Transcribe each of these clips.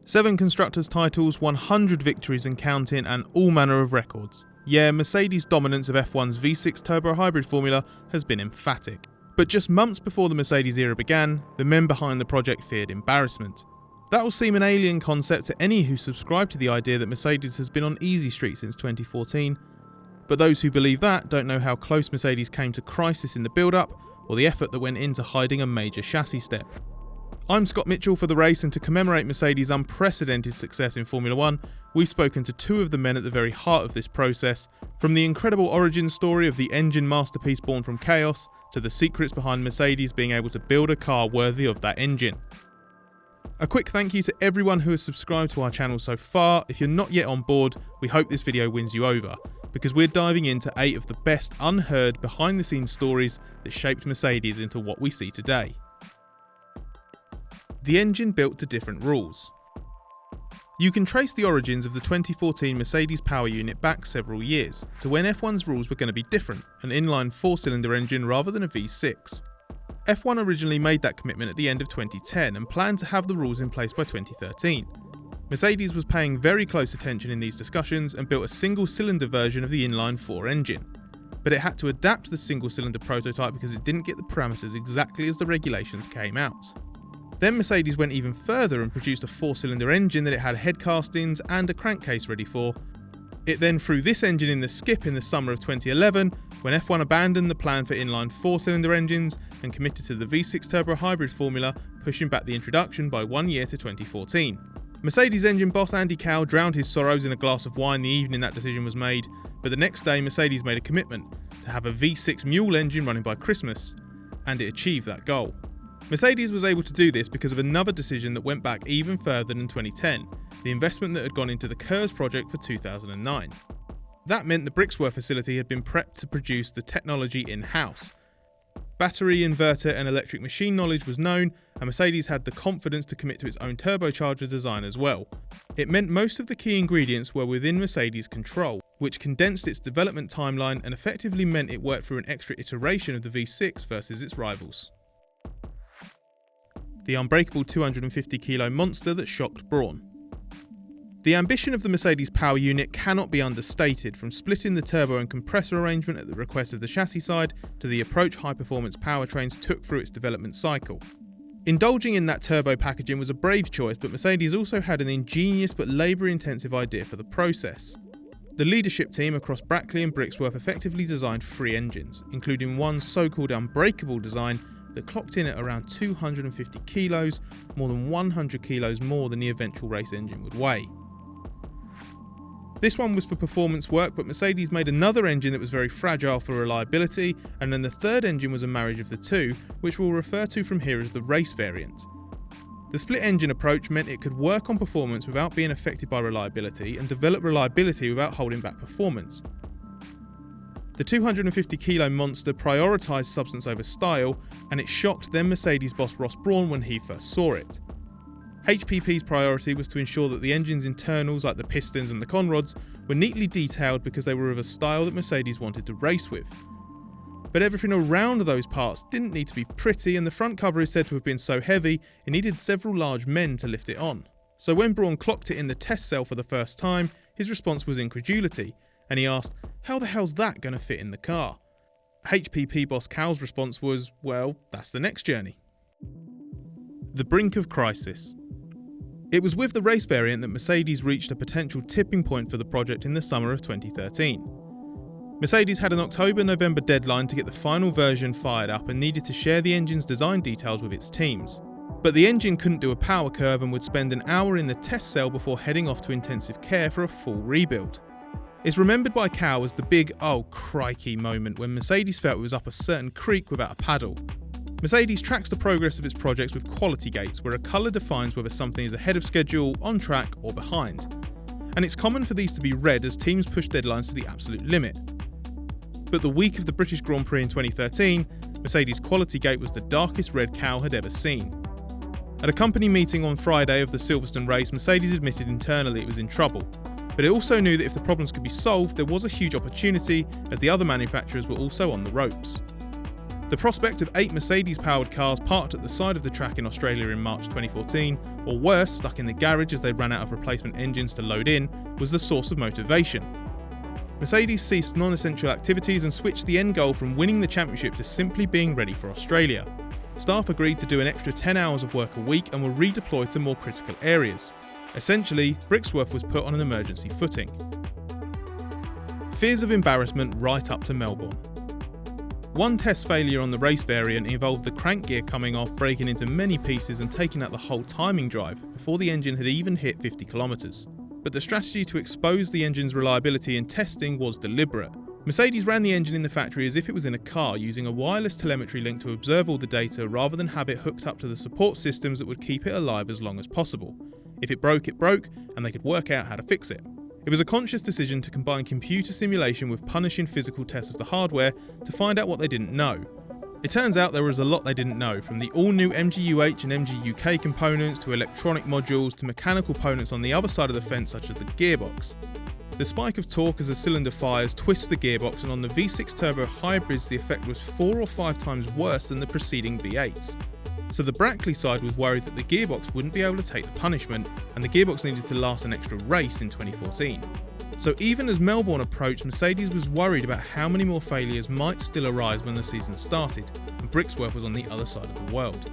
7 constructors' titles, 100 victories and counting, and all manner of records. Yeah, Mercedes' dominance of F1's V6 turbohybrid formula has been emphatic. But just months before the Mercedes era began, the men behind the project feared embarrassment. That will seem an alien concept to any who subscribe to the idea that Mercedes has been on easy street since 2014, but those who believe that don't know how close Mercedes came to crisis in the build-up, or the effort that went into hiding a major chassis step. I'm Scott Mitchell for The Race, and to commemorate Mercedes' unprecedented success in Formula 1, we've spoken to two of the men at the very heart of this process, from the incredible origin story of the engine masterpiece born from chaos, to the secrets behind Mercedes being able to build a car worthy of that engine. A quick thank you to everyone who has subscribed to our channel so far. If you're not yet on board, we hope this video wins you over, because we're diving into 8 of the best unheard behind the scenes stories that shaped Mercedes into what we see today. The engine built to different rules. You can trace the origins of the 2014 Mercedes power unit back several years, to when F1's rules were going to be different, an inline 4-cylinder engine rather than a V6. F1 originally made that commitment at the end of 2010 and planned to have the rules in place by 2013. Mercedes was paying very close attention in these discussions and built a single-cylinder version of the inline 4 engine. But it had to adapt the single-cylinder prototype because it didn't get the parameters exactly as the regulations came out. Then Mercedes went even further and produced a 4-cylinder engine that it had head castings and a crankcase ready for. It then threw this engine in the skip in the summer of 2011, when F1 abandoned the plan for inline 4-cylinder engines and committed to the V6 turbohybrid formula, pushing back the introduction by 1 year to 2014. Mercedes engine boss Andy Cowell drowned his sorrows in a glass of wine the evening that decision was made, but the next day Mercedes made a commitment to have a V6 mule engine running by Christmas, and it achieved that goal. Mercedes was able to do this because of another decision that went back even further than 2010, the investment that had gone into the KERS project for 2009. That meant the Brixworth facility had been prepped to produce the technology in-house. Battery, inverter and electric machine knowledge was known, and Mercedes had the confidence to commit to its own turbocharger design as well. It meant most of the key ingredients were within Mercedes' control, which condensed its development timeline and effectively meant it worked through an extra iteration of the V6 versus its rivals. The unbreakable 250 kilo monster that shocked Brawn. The ambition of the Mercedes power unit cannot be understated, from splitting the turbo and compressor arrangement at the request of the chassis side to the approach high-performance powertrains took through its development cycle. Indulging in that turbo packaging was a brave choice, but Mercedes also had an ingenious but labour-intensive idea for the process. The leadership team across Brackley and Brixworth effectively designed 3 engines, including one so-called unbreakable design that clocked in at around 250 kilos, more than 100 kilos more than the eventual race engine would weigh. This one was for performance work, but Mercedes made another engine that was very fragile for reliability, and then the third engine was a marriage of the two, which we'll refer to from here as the race variant. The split engine approach meant it could work on performance without being affected by reliability, and develop reliability without holding back performance. The 250 kilo monster prioritised substance over style, and it shocked then Mercedes boss Ross Brawn when he first saw it. HPP's priority was to ensure that the engine's internals, like the pistons and the conrods, were neatly detailed because they were of a style that Mercedes wanted to race with. But everything around those parts didn't need to be pretty, and the front cover is said to have been so heavy it needed several large men to lift it on. So when Brawn clocked it in the test cell for the first time, his response was incredulity, and he asked, "How the hell's that going to fit in the car?" HPP boss Cowell's response was, "Well, that's the next journey." The brink of crisis. It was with the race variant that Mercedes reached a potential tipping point for the project in the summer of 2013. Mercedes had an October-November deadline to get the final version fired up and needed to share the engine's design details with its teams. But the engine couldn't do a power curve and would spend an hour in the test cell before heading off to intensive care for a full rebuild. It's remembered by Cowell as the big "oh crikey" moment when Mercedes felt it was up a certain creek without a paddle. Mercedes tracks the progress of its projects with quality gates, where a colour defines whether something is ahead of schedule, on track or behind. And it's common for these to be red as teams push deadlines to the absolute limit. But the week of the British Grand Prix in 2013, Mercedes' quality gate was the darkest red Cowell had ever seen. At a company meeting on Friday of the Silverstone race, Mercedes admitted internally it was in trouble. But it also knew that if the problems could be solved, there was a huge opportunity, as the other manufacturers were also on the ropes. The prospect of 8 Mercedes-powered cars parked at the side of the track in Australia in March 2014, or worse, stuck in the garage as they ran out of replacement engines to load in, was the source of motivation. Mercedes ceased non-essential activities and switched the end goal from winning the championship to simply being ready for Australia. Staff agreed to do an extra 10 hours of work a week and were redeployed to more critical areas. Essentially, Brixworth was put on an emergency footing. Fears of embarrassment right up to Melbourne. One test failure on the race variant involved the crank gear coming off, breaking into many pieces and taking out the whole timing drive before the engine had even hit 50 kilometres. But the strategy to expose the engine's reliability in testing was deliberate. Mercedes ran the engine in the factory as if it was in a car, using a wireless telemetry link to observe all the data rather than have it hooked up to the support systems that would keep it alive as long as possible. If it broke, and they could work out how to fix it. It was a conscious decision to combine computer simulation with punishing physical tests of the hardware to find out what they didn't know. It turns out there was a lot they didn't know, from the all-new MGUH and MGUK components to electronic modules to mechanical components on the other side of the fence such as the gearbox. The spike of torque as a cylinder fires twists the gearbox, and on the V6 turbo hybrids the effect was 4 or 5 times worse than the preceding V8s. So the Brackley side was worried that the gearbox wouldn't be able to take the punishment, and the gearbox needed to last an extra race in 2014. So even as Melbourne approached, Mercedes was worried about how many more failures might still arise when the season started, and Brixworth was on the other side of the world.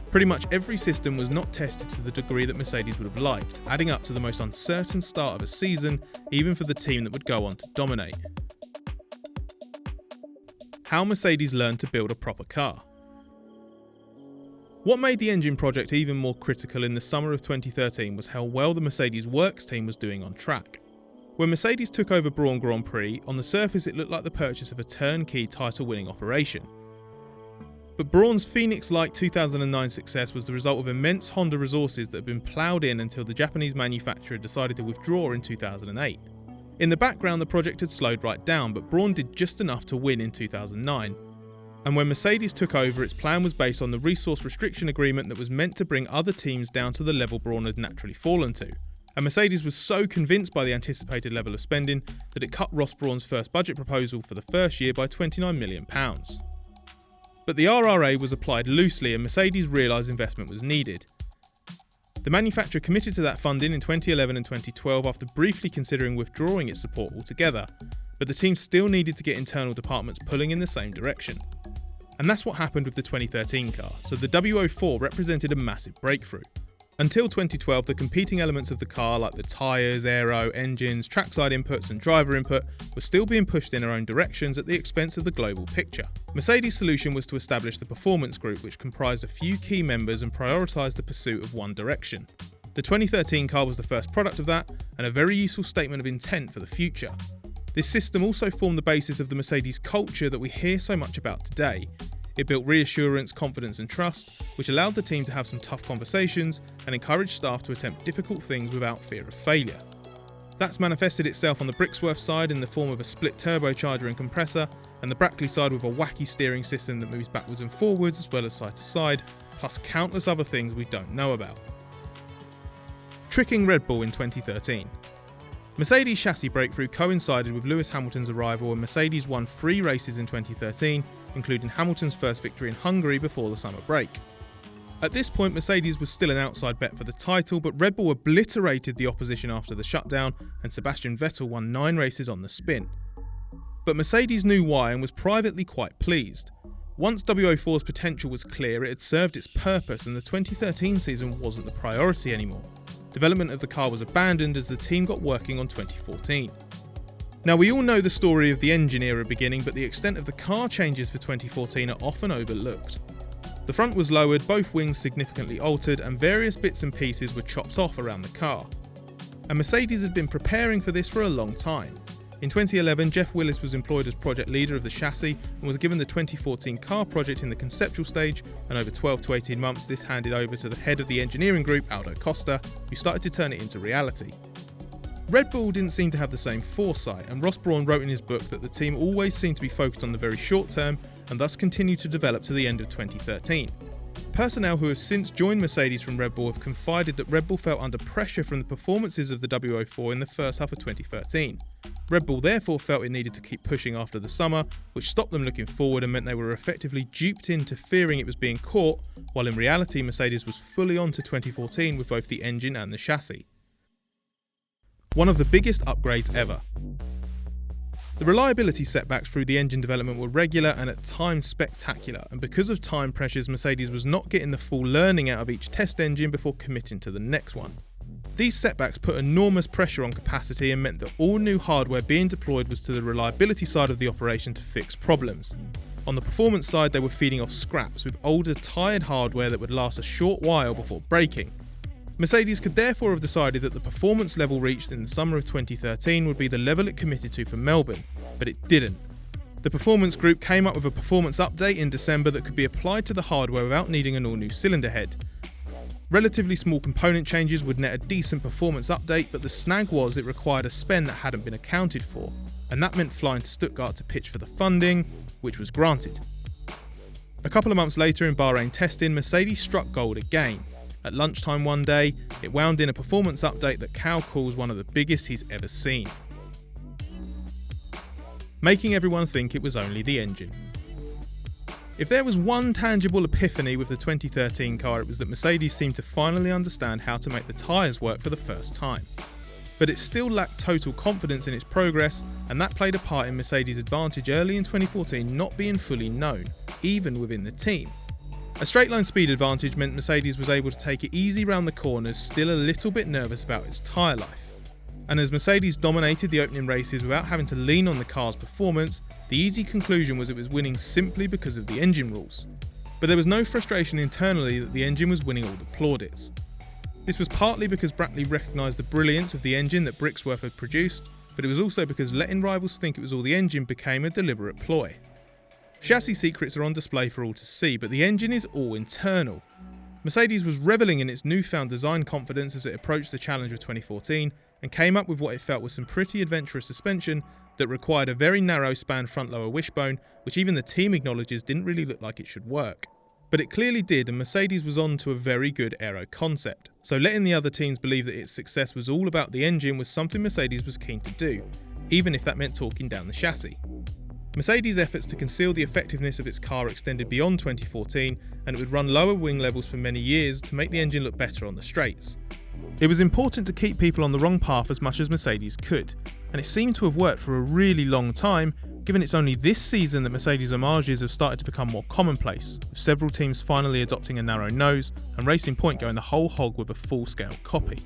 Pretty much every system was not tested to the degree that Mercedes would have liked, adding up to the most uncertain start of a season, even for the team that would go on to dominate. How Mercedes learned to build a proper car. What made the engine project even more critical in the summer of 2013 was how well the Mercedes Works team was doing on track. When Mercedes took over Brawn Grand Prix, on the surface it looked like the purchase of a turnkey title-winning operation. But Brawn's Phoenix-like 2009 success was the result of immense Honda resources that had been ploughed in until the Japanese manufacturer decided to withdraw in 2008. In the background the project had slowed right down, but Brawn did just enough to win in 2009. And when Mercedes took over, its plan was based on the resource restriction agreement that was meant to bring other teams down to the level Brawn had naturally fallen to. And Mercedes was so convinced by the anticipated level of spending that it cut Ross Brawn's first budget proposal for the first year by £29 million. But the RRA was applied loosely and Mercedes realised investment was needed. The manufacturer committed to that funding in 2011 and 2012 after briefly considering withdrawing its support altogether, but the team still needed to get internal departments pulling in the same direction. And that's what happened with the 2013 car, so the W04 represented a massive breakthrough. Until 2012, the competing elements of the car like the tyres, aero, engines, trackside inputs and driver input were still being pushed in their own directions at the expense of the global picture. Mercedes' solution was to establish the Performance Group, which comprised a few key members and prioritised the pursuit of one direction. The 2013 car was the first product of that, and a very useful statement of intent for the future. This system also formed the basis of the Mercedes culture that we hear so much about today. It built reassurance, confidence and trust, which allowed the team to have some tough conversations and encouraged staff to attempt difficult things without fear of failure. That's manifested itself on the Brixworth side in the form of a split turbocharger and compressor, and the Brackley side with a wacky steering system that moves backwards and forwards as well as side to side, plus countless other things we don't know about. Tricking Red Bull in 2013. Mercedes' chassis breakthrough coincided with Lewis Hamilton's arrival, and Mercedes won 3 races in 2013, including Hamilton's first victory in Hungary before the summer break. At this point, Mercedes was still an outside bet for the title, but Red Bull obliterated the opposition after the shutdown, and Sebastian Vettel won 9 races on the spin. But Mercedes knew why and was privately quite pleased. Once W04's potential was clear, it had served its purpose, and the 2013 season wasn't the priority anymore. Development of the car was abandoned as the team got working on 2014. Now, we all know the story of the engine era beginning, but the extent of the car changes for 2014 are often overlooked. The front was lowered, both wings significantly altered, and various bits and pieces were chopped off around the car. And Mercedes had been preparing for this for a long time. In 2011, Jeff Willis was employed as project leader of the chassis and was given the 2014 car project in the conceptual stage, and over 12 to 18 months this handed over to the head of the engineering group, Aldo Costa, who started to turn it into reality. Red Bull didn't seem to have the same foresight, and Ross Brawn wrote in his book that the team always seemed to be focused on the very short term and thus continued to develop to the end of 2013. Personnel who have since joined Mercedes from Red Bull have confided that Red Bull felt under pressure from the performances of the W04 in the first half of 2013. Red Bull therefore felt it needed to keep pushing after the summer, which stopped them looking forward and meant they were effectively duped into fearing it was being caught, while in reality Mercedes was fully on to 2014 with both the engine and the chassis. One of the biggest upgrades ever. The reliability setbacks through the engine development were regular and at times spectacular, and because of time pressures, Mercedes was not getting the full learning out of each test engine before committing to the next one. These setbacks put enormous pressure on capacity and meant that all new hardware being deployed was to the reliability side of the operation to fix problems. On the performance side, they were feeding off scraps with older, tired hardware that would last a short while before breaking. Mercedes could therefore have decided that the performance level reached in the summer of 2013 would be the level it committed to for Melbourne, but it didn't. The performance group came up with a performance update in December that could be applied to the hardware without needing an all-new cylinder head. Relatively small component changes would net a decent performance update, but the snag was it required a spend that hadn't been accounted for, and that meant flying to Stuttgart to pitch for the funding, which was granted. A couple of months later in Bahrain testing, Mercedes struck gold again. At lunchtime one day, it wound in a performance update that Cal calls one of the biggest he's ever seen, making everyone think it was only the engine. If there was one tangible epiphany with the 2013 car, it was that Mercedes seemed to finally understand how to make the tyres work for the first time. But it still lacked total confidence in its progress, and that played a part in Mercedes' advantage early in 2014 not being fully known, even within the team. A straight line speed advantage meant Mercedes was able to take it easy round the corners, still a little bit nervous about its tyre life. And as Mercedes dominated the opening races without having to lean on the car's performance, the easy conclusion was it was winning simply because of the engine rules. But there was no frustration internally that the engine was winning all the plaudits. This was partly because Brackley recognised the brilliance of the engine that Brixworth had produced, but it was also because letting rivals think it was all the engine became a deliberate ploy. Chassis secrets are on display for all to see, but the engine is all internal. Mercedes was revelling in its newfound design confidence as it approached the challenge of 2014, and came up with what it felt was some pretty adventurous suspension that required a very narrow span front lower wishbone, which even the team acknowledges didn't really look like it should work. But it clearly did, and Mercedes was on to a very good aero concept. So letting the other teams believe that its success was all about the engine was something Mercedes was keen to do, even if that meant talking down the chassis. Mercedes' efforts to conceal the effectiveness of its car extended beyond 2014, and it would run lower wing levels for many years to make the engine look better on the straights. It was important to keep people on the wrong path as much as Mercedes could, and it seemed to have worked for a really long time, given it's only this season that Mercedes homages have started to become more commonplace, with several teams finally adopting a narrow nose, and Racing Point going the whole hog with a full-scale copy.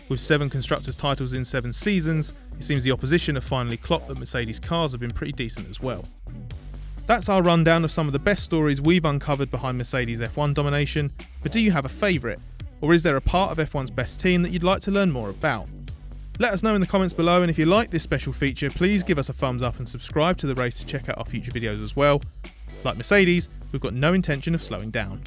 With 7 Constructors' titles in 7 seasons, it seems the opposition have finally clocked that Mercedes cars have been pretty decent as well. That's our rundown of some of the best stories we've uncovered behind Mercedes' F1 domination, but do you have a favourite? Or is there a part of F1's best team that you'd like to learn more about? Let us know in the comments below, and if you like this special feature, please give us a thumbs up and subscribe to the race to check out our future videos as well. Like Mercedes, we've got no intention of slowing down.